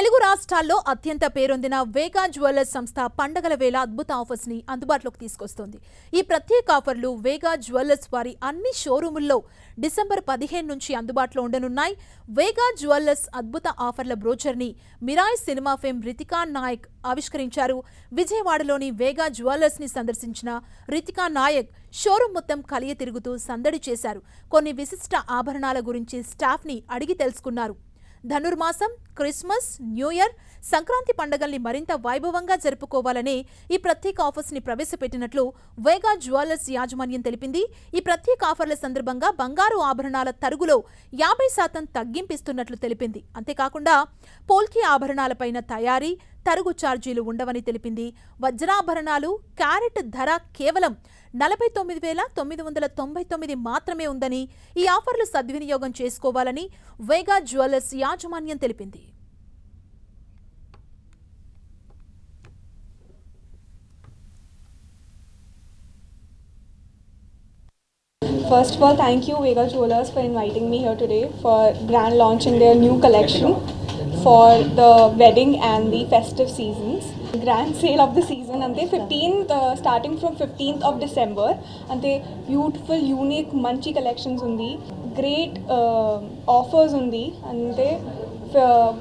తెలుగు రాష్ట్రాల్లో అత్యంత పేరొందిన వేగా జ్యువెలర్స్ సంస్థ పండగల వేళ అద్భుత ఆఫర్స్ ని అందుబాటులోకి తీసుకొస్తోంది. ఈ ప్రత్యేక ఆఫర్లు వేగా జ్యువెలర్స్ వారి అన్ని షోరూముల్లో డిసెంబర్ 15 నుంచి అందుబాటులో ఉండనున్నాయి. వేగా జ్యువెలర్స్ అద్భుత ఆఫర్ల బ్రోచర్ ని మిరాయ్ సినిమా ఫేమ్ రితికా నాయక్ ఆవిష్కరించారు. విజయవాడలోని వేగా జ్యువెలర్స్ ని సందర్శించిన రితికా నాయక్ షోరూం మొత్తం కలియ తిరుగుతూ సందడి చేశారు. కొన్ని విశిష్ట ఆభరణాల గురించి స్టాఫ్ ని అడిగి తెలుసుకున్నారు. ధనుర్మాసం, క్రిస్మస్, న్యూ ఇయర్, సంక్రాంతి పండుగల్ని మరింత వైభవంగా జరుపుకోవాలని ఈ ప్రత్యేక ఆఫర్స్ ని ప్రవేశపెట్టినట్లు వేగా జ్యువెలర్స్ యాజమాన్యం తెలిపింది. ఈ ప్రత్యేక ఆఫర్ల సందర్భంగా బంగారు ఆభరణాల తరుగులో 50% తగ్గింపిస్తున్నట్లు తెలిపింది. అంతేకాకుండా పోల్కి ఆభరణాలపైన తయారీ, తరుగు ఛార్జీలు ఉండవని తెలిపింది. వజ్రాభరణాలు క్యారెట్ ధర కేవలం 49,999 మాత్రమే ఉందని, ఈ ఆఫర్లు సద్వినియోగం చేసుకోవాలని వేగా జ్యువెలర్స్ యాజమాన్యం తెలిపింది. First of all, thank you Vega Jewelers for inviting me here today for grand launching their new collection for the wedding and the festive seasons. Grand sale of the season ante 15th starting from 15th of December ante beautiful unique manchi collections undi, great offers undi ante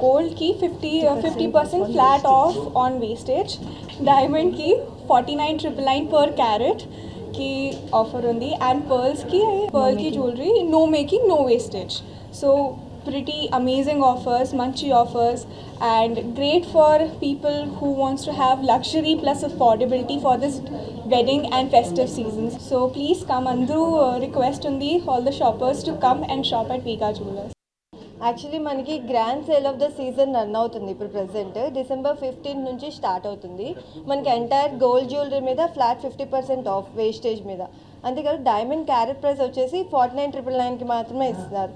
gold ki 50% flat off on wastage, diamond ki 49,999 per carat की offer ఉంది and pearl की jewelry no making no wastage, so pretty amazing offers, manchi offers and great for people who wants to have luxury plus affordability for this wedding and festive seasons. So please come, andru request undi all the shoppers to come and shop at Vega Jewelers. Actually మనకి grand sale of the season run అవుతుంది. ఇప్పుడు present December 15 నుంచి start అవుతుంది. మనకి entire gold jewellery మీద flat 50% off wastage మీద. అంతేకాదు diamond carrot price వచ్చేసి 49,999కి మాత్రమే ఇస్తున్నారు.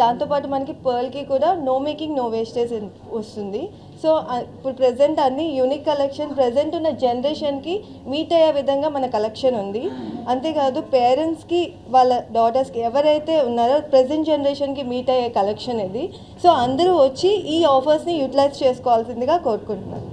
దాంతోపాటు మనకి పర్ల్కి కూడా నో మేకింగ్ నో వేస్టేజ్ వస్తుంది. సో ఇప్పుడు ప్రజెంట్ అన్ని యూనిక్ కలెక్షన్ ప్రజెంట్ ఉన్న జనరేషన్కి మీట్ అయ్యే విధంగా మన కలెక్షన్ ఉంది. అంతేకాదు పేరెంట్స్కి వాళ్ళ డాటర్స్కి ఎవరైతే ఉన్నారో ప్రజెంట్ జనరేషన్కి మీట్ అయ్యే కలెక్షన్ ఇది. సో అందరూ వచ్చి ఈ ఆఫర్స్ని యూటిలైజ్ చేసుకోవాల్సిందిగా కోరుకుంటున్నాను.